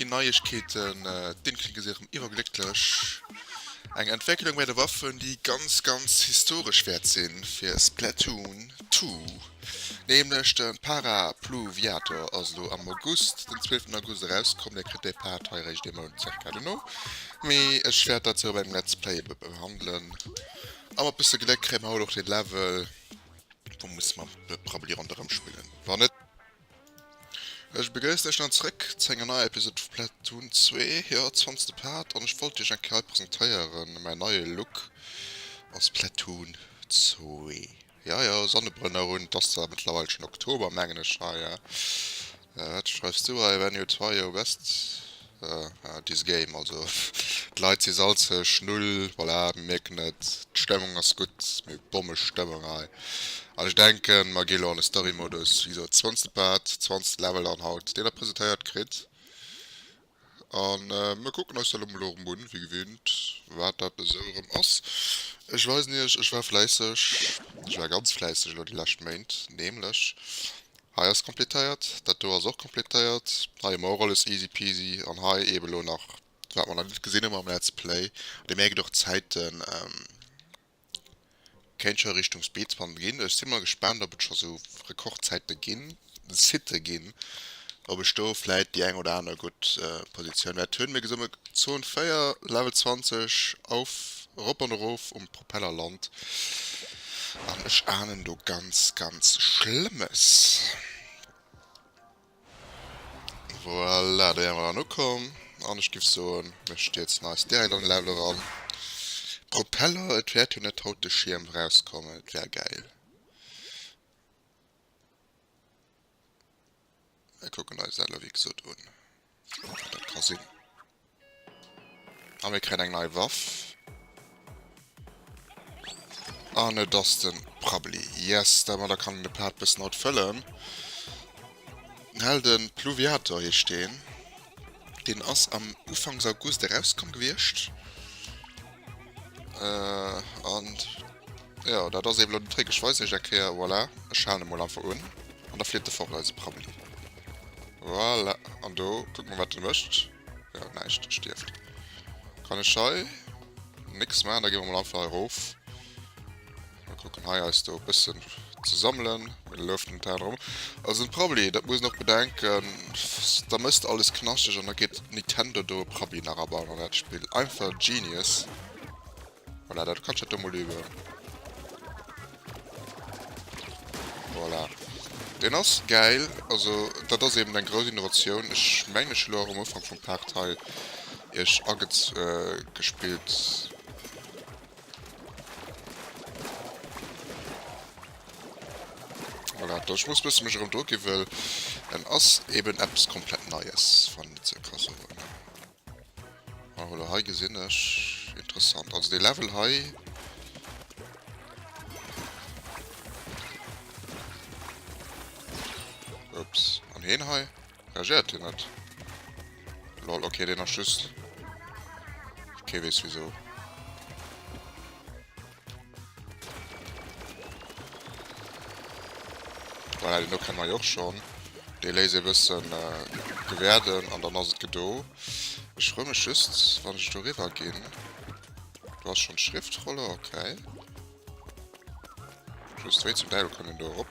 die Neuigkeiten, den kriegen sie überglücklich. Eine Entwicklung bei der Waffen, die ganz historisch wert sind für Splatoon 2. Nämlich den Parapluviator, also am August, den 12. August rauskommt, der kriegt der paar teure Stimme circa noch. Aber es wird dazu beim Let's Play behandeln. Aber ein bisschen Glück kriegen wir auch noch den Level, wo muss man probieren unter spielen. War nicht. Ich begrüße euch dann zurück zu einer neuen Episode von Splatoon 2, ja, 20. Part, und ich wollte euch ein bisschen präsentieren, mein neuer Look aus Splatoon 2. Ja, Sonnenbrille und das ist mittlerweile schon Oktober, meine ich, ja. Was schreibst du, wenn ihr 2 Jahre bist? Dieses Game, also, die Leute sind alles schnull, voilà, merken nicht, die Stimmung ist gut, mit Bombe Stimmung, also ich denke, man geht auch in den Story-Modus, wie so 20. Part, 20 Level anhaut, den er präsentiert kriegt. Und wir gucken uns dann um Lorenbund, wie gewöhnt, was das so ist. Ich weiß nicht, ich war fleißig, ich war ganz fleißig, die letzten Moment, nämlich, Hai ist komplettiert, das Tor ist auch komplettiert, Hai Moral ist easy peasy, und Hai eben nur noch, was man noch nicht gesehen haben am Let's Play, die merken doch Zeiten, kein schon Richtung Speedspan gehen. Ich bin mal gespannt, ob es schon so Rekordzeiten gehen, Sitte gehen. Ob ich da vielleicht die ein oder andere gut Position werde. Tönen wir gesagt, Zone Feier, Level 20 auf Rupp und Ruf um Propellerland. Und ich ahne du ganz Schlimmes. Voilà, da haben wir noch kommen. Und ich gebe so ein, möchte jetzt nice direkt an Level ran. Propeller, es wird ja nicht tote Schirm rauskommen, das wäre geil. Wir gucken uns selber wie so tun. Das kann sein. Aber wir kriegen eine neue Waffe. Ah ne, das ist den Probably. Yes, da kann ich den Part bis noch füllen. Halt den Pluviator hier stehen. Den ist am Anfang August rauskommt gewesen. Und ja, da das eben der Trick, ich weiß nicht, okay, voilà, ich schaue mal einfach an. Und da fliegt der Vogel also Probably. Voilà, und du, guck mal, was du möchtest. Ja, nein, stirbt. Kann ich schauen? Nix mehr, da gehen wir mal einfach rauf. Mal gucken, hier ist da ein bisschen zu sammeln, mit der Luft und rum. Also ein Probably, das muss ich noch bedenken, da müsste alles knaschig und da geht Nintendo da Probably nach Rabatt und das Spiel. Einfach Genius. Voilà, das kannst du da mal lieber. Voilà. Den ist geil, also das ist eben eine große Innovation. Ich meine, ich habe am Anfang vom Parkteil ich gespielt. Voilà, ich muss ein bisschen mich rumdrücken, weil dann ist eben etwas komplett Neues von der Kasse. Aber hier gesehen ist interessant. Also die Level hier. Ups, an den hier reagiert der nicht. Lol, okay, den hat Schuss. Okay, weißt wieso. Weil den kann man ja auch schon. Die Laser ein bisschen gewähren und dann ist es gedo. Ich freue mich just, wann ich da rüber gehen. Du hast schon Schriftrolle, okay. Plus 2 zum Teil können da rup.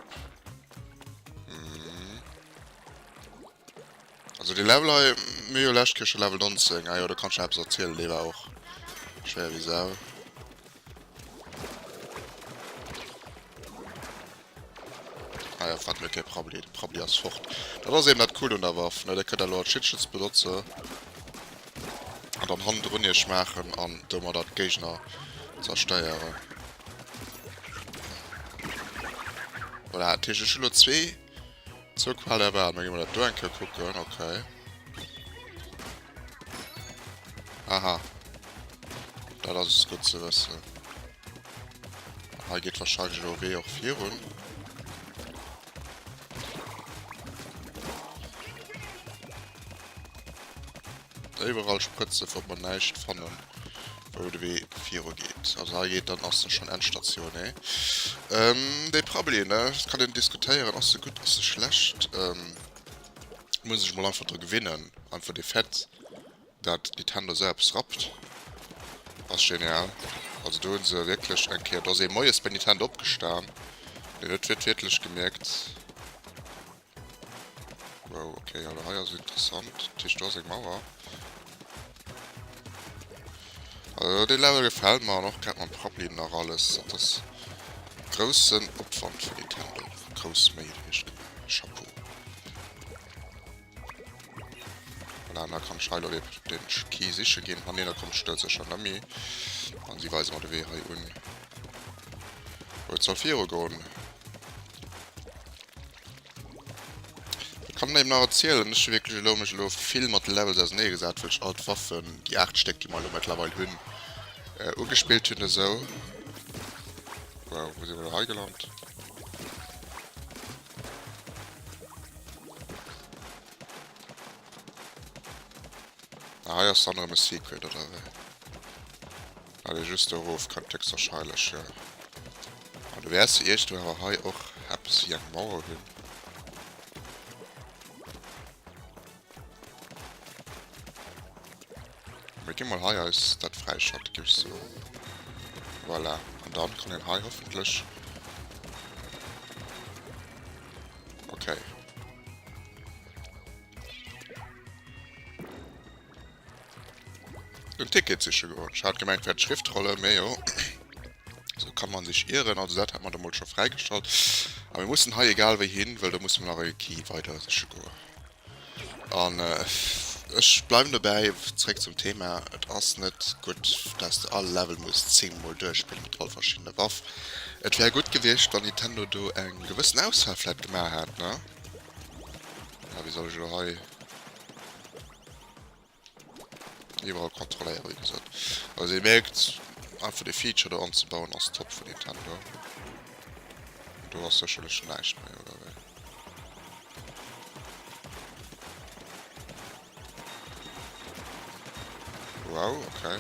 Also die Level hier, mir Lashkirche Level 19, ja, da kannst du etwas erzählen, lieber auch. Schwer wie Sau. Ah ja, fand mir kein Problem, Problem ist fort. Das ist eben das cool und der Waffe, ne, der kann der Lord Shitschutz benutzen. Und dann Hand runter machen und dann mal das Gegner zerstören. Oder Tische Schüler 2. Zurückfall der Bahn, dann gehen wir da Dranke gucken, okay. Aha. Das ist gut zu wissen. Hier geht wahrscheinlich OW auch 4 rum. Überall Spritze wird man nicht von dem OW 4 geht. Also hier geht dann auch so schon Endstation, ey. Die Problem, ne? Das kann den diskutieren, ist so gut, ist so schlecht. muss ich mal einfach gewinnen. Einfach die Fett, dass Nintendo selbst rappt. Das ist genial. Also da haben sie wirklich ein Kehr. Da ist ein neues bei Nintendo abgestanden. Das wird wirklich gemerkt. Wow, okay, ja, das ist interessant. Tisch da ist eine Mauer. Also den Level gefällt mir noch, kriegt man Problem nach alles. Das ist großen Aufwand für Nintendo. Großmäßig. Chapeau. Und dann kann ich halt den Key sicher gehen. Von denen kommt stellt sich schon an mir. Und sie weiß mal, der wäre hier unten. Jetzt soll 4 Uhr gehen. Ich kann eben noch erzählen, das ist wirklich logisch, viel mit Levels als nie gesagt, weil ich halt Waffen, die 8 Stück, die mal mittlerweile hin angespielt haben, so. Wow, wo sind wir da reingelandet? Ah, ja, ist dann noch ein Secret, oder? Also, just darauf Kontext wahrscheinlich, ja. Und du wärst erst, wenn wir hier auch etwas wie eine Mauer hin. Wir gehen mal hier, ist das Freischalten, gibt's so. Voilà. Und dann kann ich hier hoffentlich. Okay. Ein Ticket sicher geworden. Ich hatte gemeint, wer Schriftrolle mehr, ja. So kann man sich irren, also das hat man da mal schon freigestellt. Aber wir mussten hier egal wie hin, weil da muss man nach einem Key weiter sicher gehen. Und ich bleibe dabei, zurück zum Thema, es ist nicht gut, dass du alle Level musst 10 Mal durchspielen mit all verschiedenen Waffen. Es wäre gut gewesen, wenn Nintendo da einen gewissen Ausfall vielleicht gemacht hat, ne? Ja, wie soll ich da hier überall kontrollieren, wie gesagt. Also ihr merkt, einfach die Feature da anzubauen als top für Nintendo. Du hast sicherlich schon leicht mehr, oder wie? Wow, okay.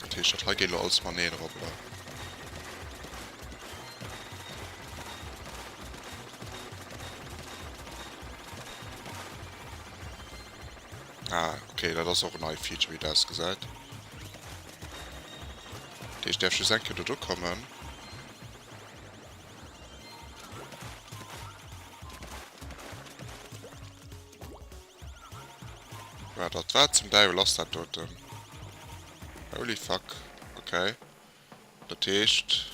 Das heißt, das geht als Manöver, oder? Ah, okay, das ist auch ein neues Feature, wie das gesagt. Ich darf schon sagen, da kommen. Ja, das war zum Teil lost hat dort. Holy fuck. Okay. Das heißt.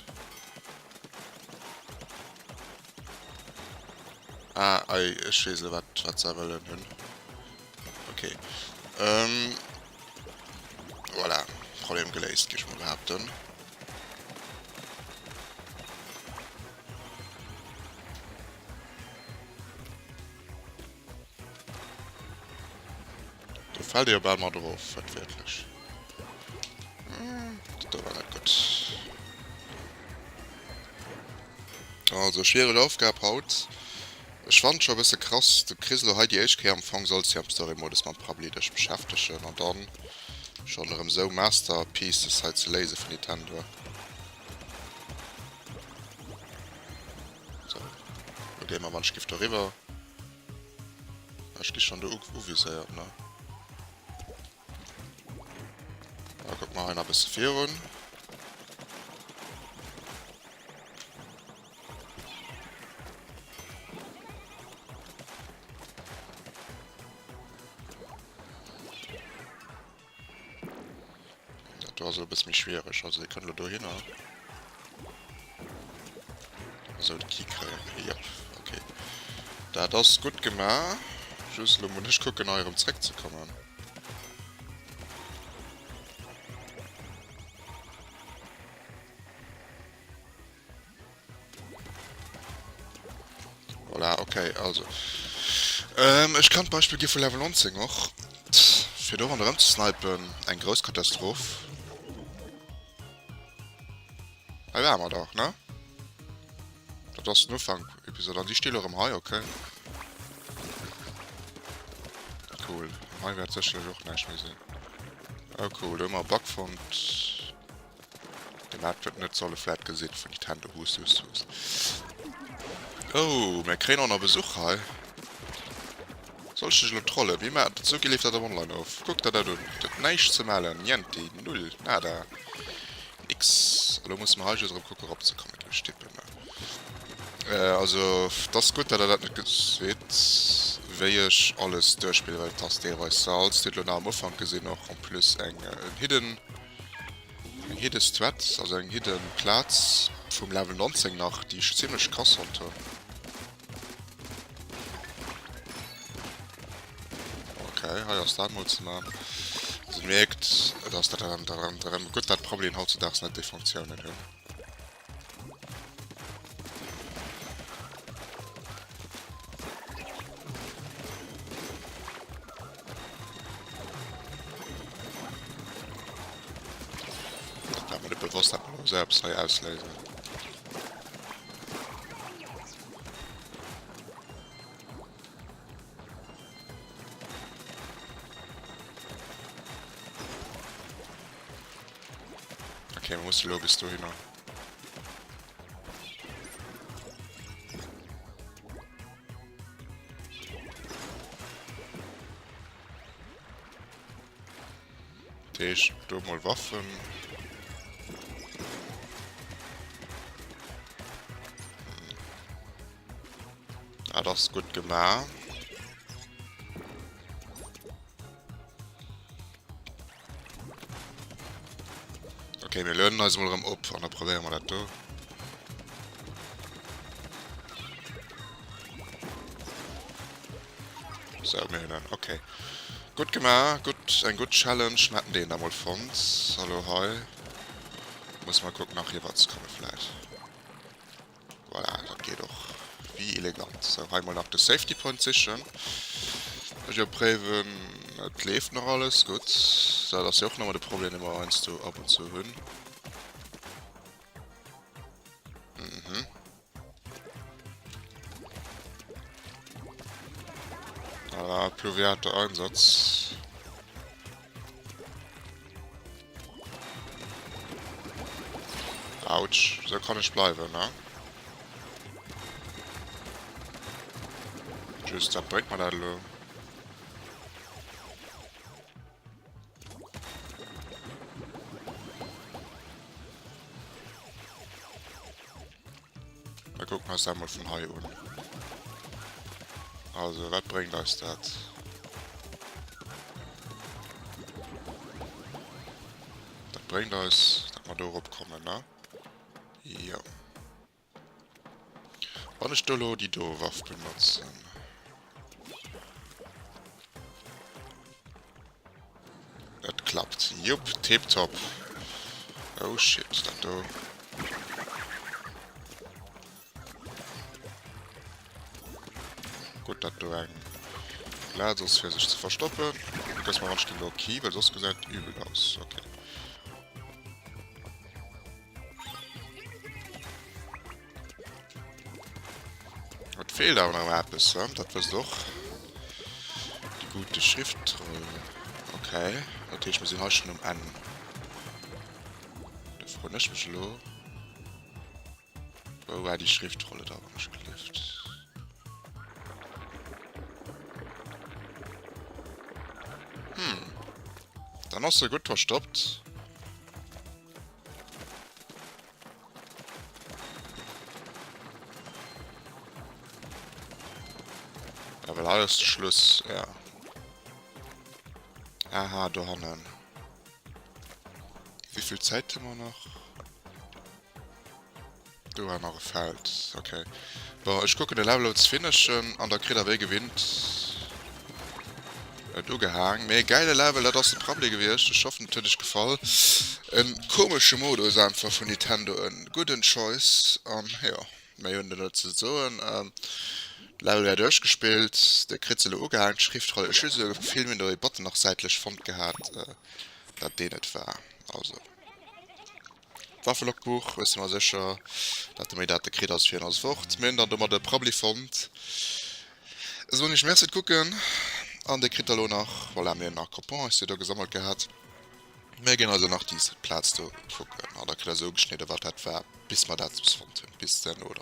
Ah, ich weiß nicht, was sie wollen. Okay. Voilà. Problem gelöst, gehe ich mal behaupten. Da fällt dir bald mal drauf, wirklich. Das war nicht gut. Also, schwere Aufgabe haut. Ich fand schon ein bisschen krass, du kriegst halt die HK am Anfang sollst du am Story-Modus mal problematisch beschäftigen und dann schon noch im so Masterpiece das halt zu lesen von Nintendo. So, wir gehen mal manchmal Gift darüber. Ich gehe schon da uvisiert, ne? Ja, guck mal, einer bis 4. Also ein bisschen schwierig, also ihr könnt da hin. Also die Kika, ja, okay. Da hat das gut gemacht. Schlüssel, um nicht gucken, in eurem Zweck zu kommen. Voilà, okay, also. Ich kann Beispiel für Level 19 noch. Für da an zu snipen, ein Großkatastrophe. Ja, wir haben doch, ne? Das ist nur Fang-Episode. An die Stelle im Hai, okay. Cool. Im Hai wird sicherlich auch nicht mehr sehen. Oh cool, immer Bug von. man wird nicht so alle flat gesehen von die Tante Hus. Oh, wir kriegen auch noch Besuch, hey. Solche Trolle, wie man so geliefert hat online auf. Guck da du, das nicht zu malen, niente, null, nada. Nix. Also muss man halt drauf gucken, ob es kommen steht bei mir. Also, das ist gut, dass das nicht gesehen, wie ich alles durchspiele, weil das teilweise Salz, die am Anfang gesehen noch und plus ein Hidden Strat, also ein Hidden Platz vom Level 19 nach, die ich ziemlich krass unter. Okay, ja, das muss man. Also merkt, dass das daran gut das Problem heutzutage nicht die Funktionen haben. Das kann man nicht bewusst selbst auslesen. Okay, man muss die Lobis durch hin. Ich du mal Waffen. Ah, das ist gut gemacht. Okay, wir lernen also mal ab und dann probieren wir das da. So, wir dann. Okay. Gut gemacht, gut, ein gut Challenge. Wir hatten den da mal von uns. Hallo, hi. Muss mal gucken, nach hier was kommt vielleicht. Voilà, das geht doch. Wie elegant. So, einmal nach der Safety Position. Ich habe Präven, es lebt noch alles, gut. So, das ist ja auch nochmal das Problem, immer eins zu ab und zu hören. Pluviater Einsatz. Autsch, so kann ich bleiben, ne? Tschüss, da bringt man das lo. Mal gucken, was da mal von Hai un. Also, was bringt das das? Das bringt das, dass wir da rumkommen, ne? Ja. Wann ich da die Do-Waffe benutzen? Das klappt. Jupp, tipptopp. Oh shit, das da. Gut, das da ein Laders für sich zu verstoppen. Das mal manchmal den okay, weil sonst gesagt übel aus. Okay. Was fehlt aber noch etwas, ja? Das war doch die gute Schriftrolle. Okay, natürlich muss ich halt schon an. Da freue ich mich lo. Wo war die Schriftrolle da aber nicht geliftet? Dann hast du gut verstoppt. Aber da ist Schluss, ja. Aha, da haben. Wie viel Zeit haben wir noch? Du hast noch gefällt, okay. Boah, ich gucke den Level jetzt finishen an der KW gewinnt. Du gehangen. Mehr geile Level, das ist ein Problem gewesen. Ich hoffe, natürlich gefallen. Ein komischer Modus einfach von Nintendo. Ein guter Choice. Ja, mehr und dazu so. Level wäre durchgespielt. Der Kritzel gehangen, Schriftrolle. Ich will so viel mit der Button noch seitlich Fond gehabt, dass der nicht war. Also. Waffelogbuch, ist mal sicher, dass mir das der Kredit aus 400 Wort. Mir dann immer der Problem Fond. So nicht mehr zu gucken. An der Kritalo nach, weil er mir nach Coupon ist, der da gesammelt gehabt. Wir gehen also nach diesem Platz zu gucken. Und da kann er so geschnitten, was das war, bis wir das fanden. Bis dann, oder?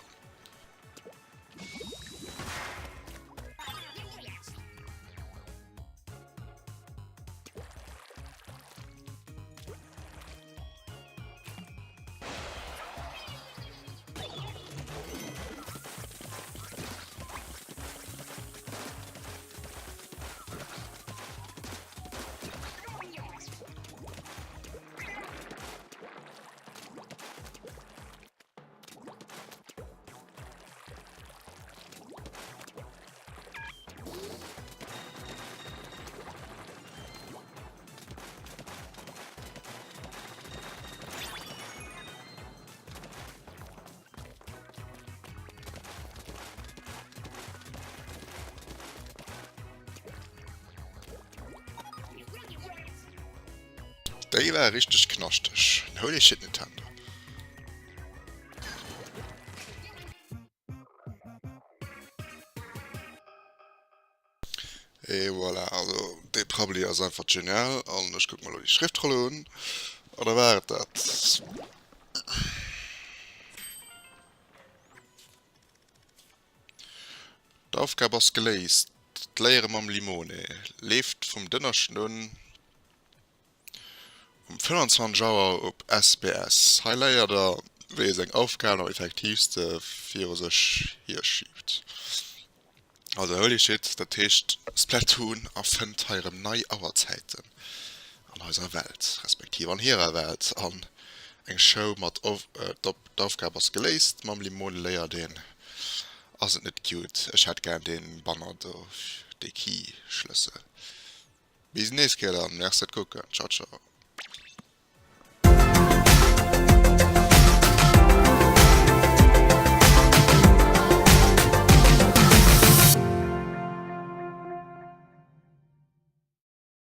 Der war richtig knoschtig. Holy shit, Nintendo. Et voilà, also, der Probably ist einfach genial. Und ich guck mal auf die Schriftrolle an. Oder war das? Die Aufgabe ist gelesen. Die Lehre am Limone. Lebt vom Dünnersten an um 25 Uhr auf SBS. Highlight der, wie seine Aufgabe am effektivsten für sich hier schiebt. Also, holy shit, das heißt, Splatoon erfindet eure neue Auerzeiten an unserer Welt, respektive an ihrer Welt, an eng Show mit d'Aufgabe ist gelesen, mam Limon leer den, also nicht gut, ich hätte gern den Banner durch die Key-Schlüssel. Bis nächstes Mal, dann, nächstes gucken, ciao, ciao.